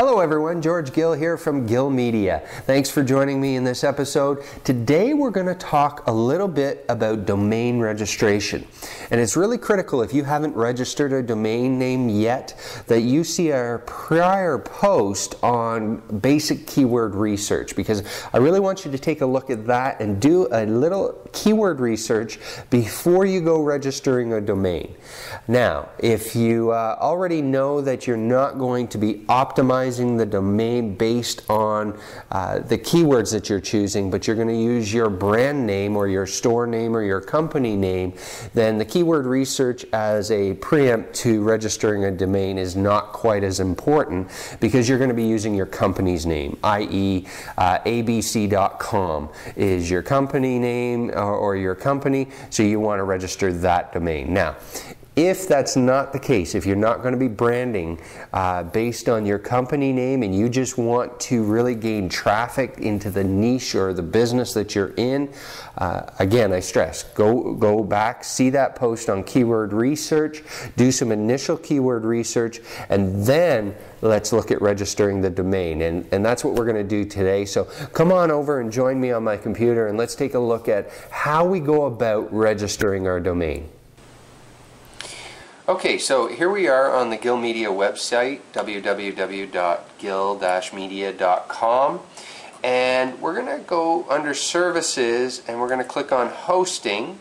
Hello everyone, George Gill here from Gill Media. Thanks for joining me in this episode. Today we're going to talk a little bit about domain registration. And it's really critical, if you haven't registered a domain name yet, that you see our prior post on basic keyword research, because I really want you to take a look at that and do a little keyword research before you go registering a domain. Now, if you already know that you're not going to be optimizing the domain based on the keywords that you're choosing, but you're going to use your brand name or your store name or your company name, then the keyword research as a preempt to registering a domain is not quite as important, because you're going to be using your company's name, i.e. abc.com is your company name or your company, so you want to register that domain. Now, if that's not the case, if you're not going to be branding based on your company name and you just want to really gain traffic into the niche or the business that you're in, again, I stress, go back, see that post on keyword research, do some initial keyword research, and then let's look at registering the domain. And that's what we're going to do today. So come on over and join me on my computer and let's take a look at how we go about registering our domain. Okay, so here we are on the Gill Media website, www.gill-media.com, and we're going to go under Services and we're going to click on Hosting,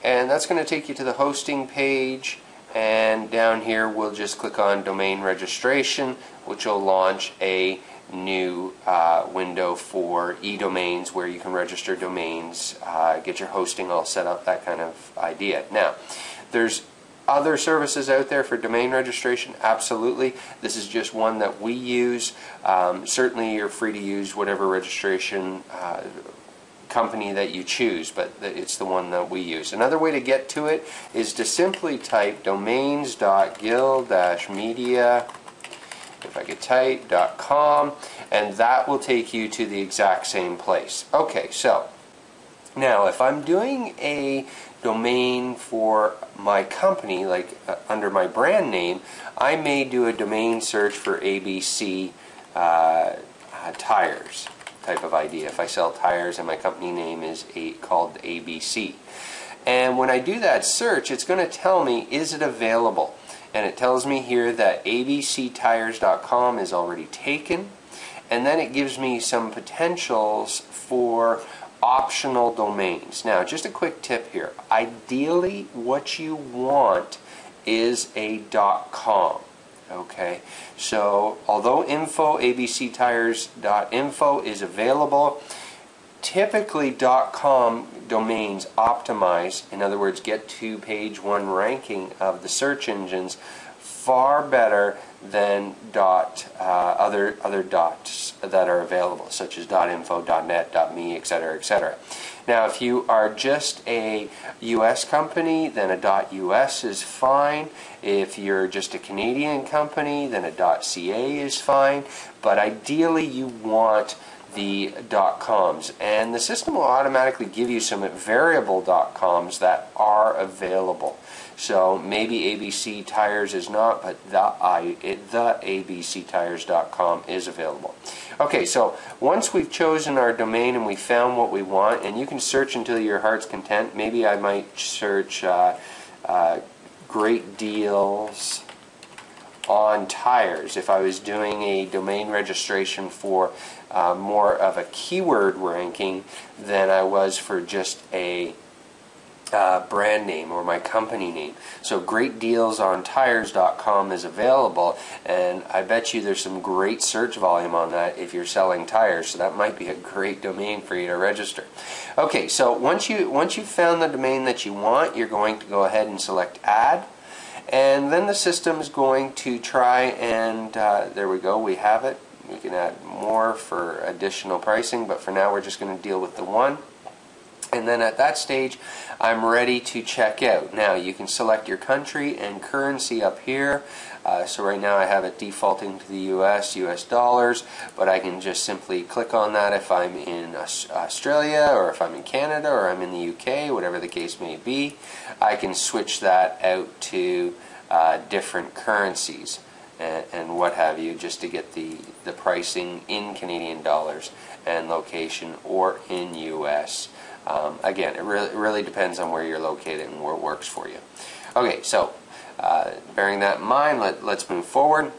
and that's going to take you to the hosting page, and down here we'll just click on Domain Registration, which will launch a new window for e-domains where you can register domains, get your hosting all set up, that kind of idea. Now, there's other services out there for domain registration, absolutely. This is just one that we use. Certainly you're free to use whatever registration company that you choose, but it's the one that we use. Another way to get to it is to simply type domains.gill-media, if I could type, .com, and that will take you to the exact same place. Okay, so now if I'm doing a domain for my company, like under my brand name, I may do a domain search for ABC tires type of idea. If I sell tires and my company name is called ABC. And when I do that search, it's going to tell me, is it available? And it tells me here that abctires.com is already taken. And then it gives me some potentials for optional domains. Now, just a quick tip here. Ideally, what you want is a .com. Okay, so although abctires.info is available, typically .com domains optimize, in other words, get to page 1 ranking of the search engines far better than other dots that are available, such as .info, .net, .me, etc., etc. Now, if you are just a US company, then a .us is fine. If you're just a Canadian company, then a .ca is fine. But ideally, you want the .coms, and the system will automatically give you some variable .coms that are available. So maybe ABC Tires is not, but the abctires.com is available. Okay, so once we've chosen our domain and we found what we want, and you can search until your heart's content. Maybe I might search great deals on tires if I was doing a domain registration for more of a keyword ranking than I was for just a brand name or my company name. So greatdealsontires.com is available, and I bet you there's some great search volume on that if you're selling tires, so that might be a great domain for you to register. Okay, so once you've found the domain that you want, you're going to go ahead and select Add, and then the system's going to try and there we go, we have it. We can add more for additional pricing, but for now we're just going to deal with the one. And then at that stage, I'm ready to check out. Now, you can select your country and currency up here. So right now I have it defaulting to the US dollars, but I can just simply click on that if I'm in Australia, or if I'm in Canada, or I'm in the UK, whatever the case may be. I can switch that out to different currencies. and what have you, just to get the pricing in Canadian dollars and location, or in US. Again, it really depends on where you're located and where it works for you. Okay, so bearing that in mind, let's move forward.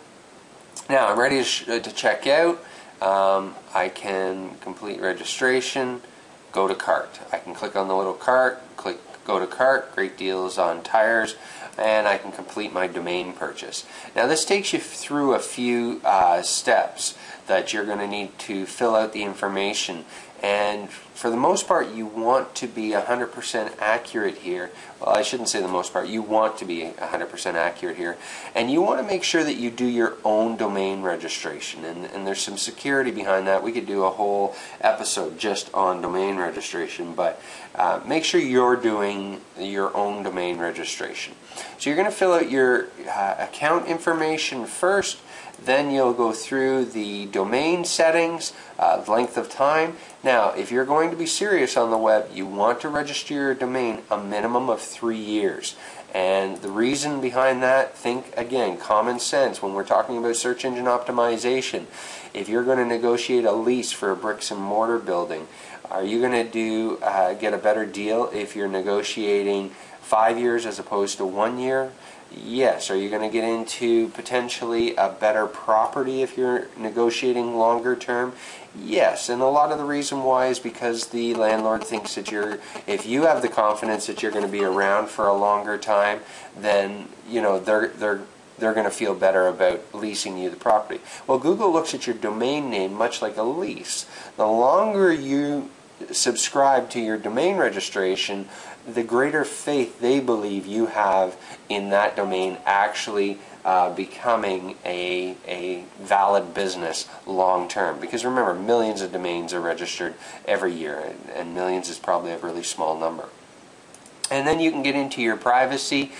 Now I'm ready to check out. I can complete registration, go to cart. I can click on the little cart, click go to cart, great deals on tires, and I can complete my domain purchase. Now this takes you through a few steps that you're going to need to fill out the information, and for the most part you want to be 100% accurate here. Well, I shouldn't say the most part, you want to be 100% accurate here, and you want to make sure that you do your own domain registration, and there's some security behind that. We could do a whole episode just on domain registration, but make sure you're doing your own domain registration. So you're going to fill out your account information first, then you'll go through the domain settings, length of time. Now, if you're going to be serious on the web, you want to register your domain a minimum of 3 years. And the reason behind that, think again, common sense. When we're talking about search engine optimization, if you're going to negotiate a lease for a bricks and mortar building, are you going to get a better deal if you're negotiating 5 years as opposed to 1 year? Yes. Are you going to get into potentially a better property if you're negotiating longer term? Yes. And a lot of the reason why is because the landlord thinks that if you have the confidence that you're going to be around for a longer time, then they're going to feel better about leasing you the property. Well, Google looks at your domain name much like a lease. The longer you subscribe to your domain registration, the greater faith they believe you have in that domain actually becoming a valid business long term. Because remember, millions of domains are registered every year, and millions is probably a really small number. And then you can get into your privacy.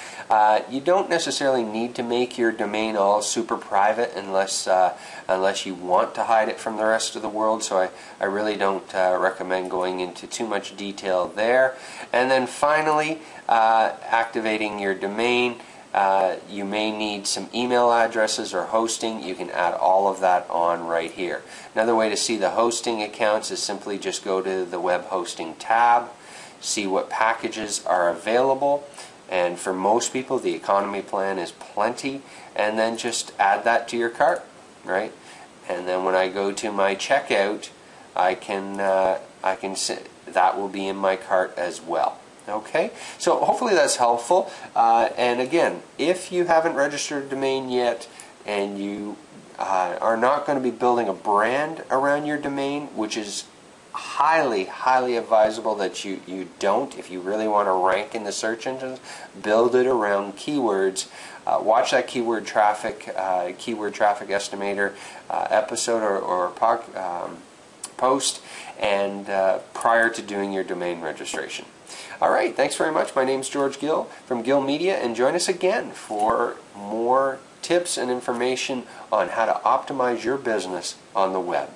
You don't necessarily need to make your domain all super private unless you want to hide it from the rest of the world. So I really don't recommend going into too much detail there. And then finally, activating your domain. You may need some email addresses or hosting. You can add all of that on right here. Another way to see the hosting accounts is simply just go to the web hosting tab, see what packages are available, and for most people the economy plan is plenty, and then just add that to your cart, right? And then when I go to my checkout, I can that will be in my cart as well. Okay, so hopefully that's helpful. And again, if you haven't registered a domain yet, and you are not going to be building a brand around your domain, which is highly advisable that you don't. If you really want to rank in the search engines, build it around keywords. Watch that keyword traffic estimator episode or post, and prior to doing your domain registration. All right, thanks very much. My name's George Gill from Gill Media, and join us again for more tips and information on how to optimize your business on the web.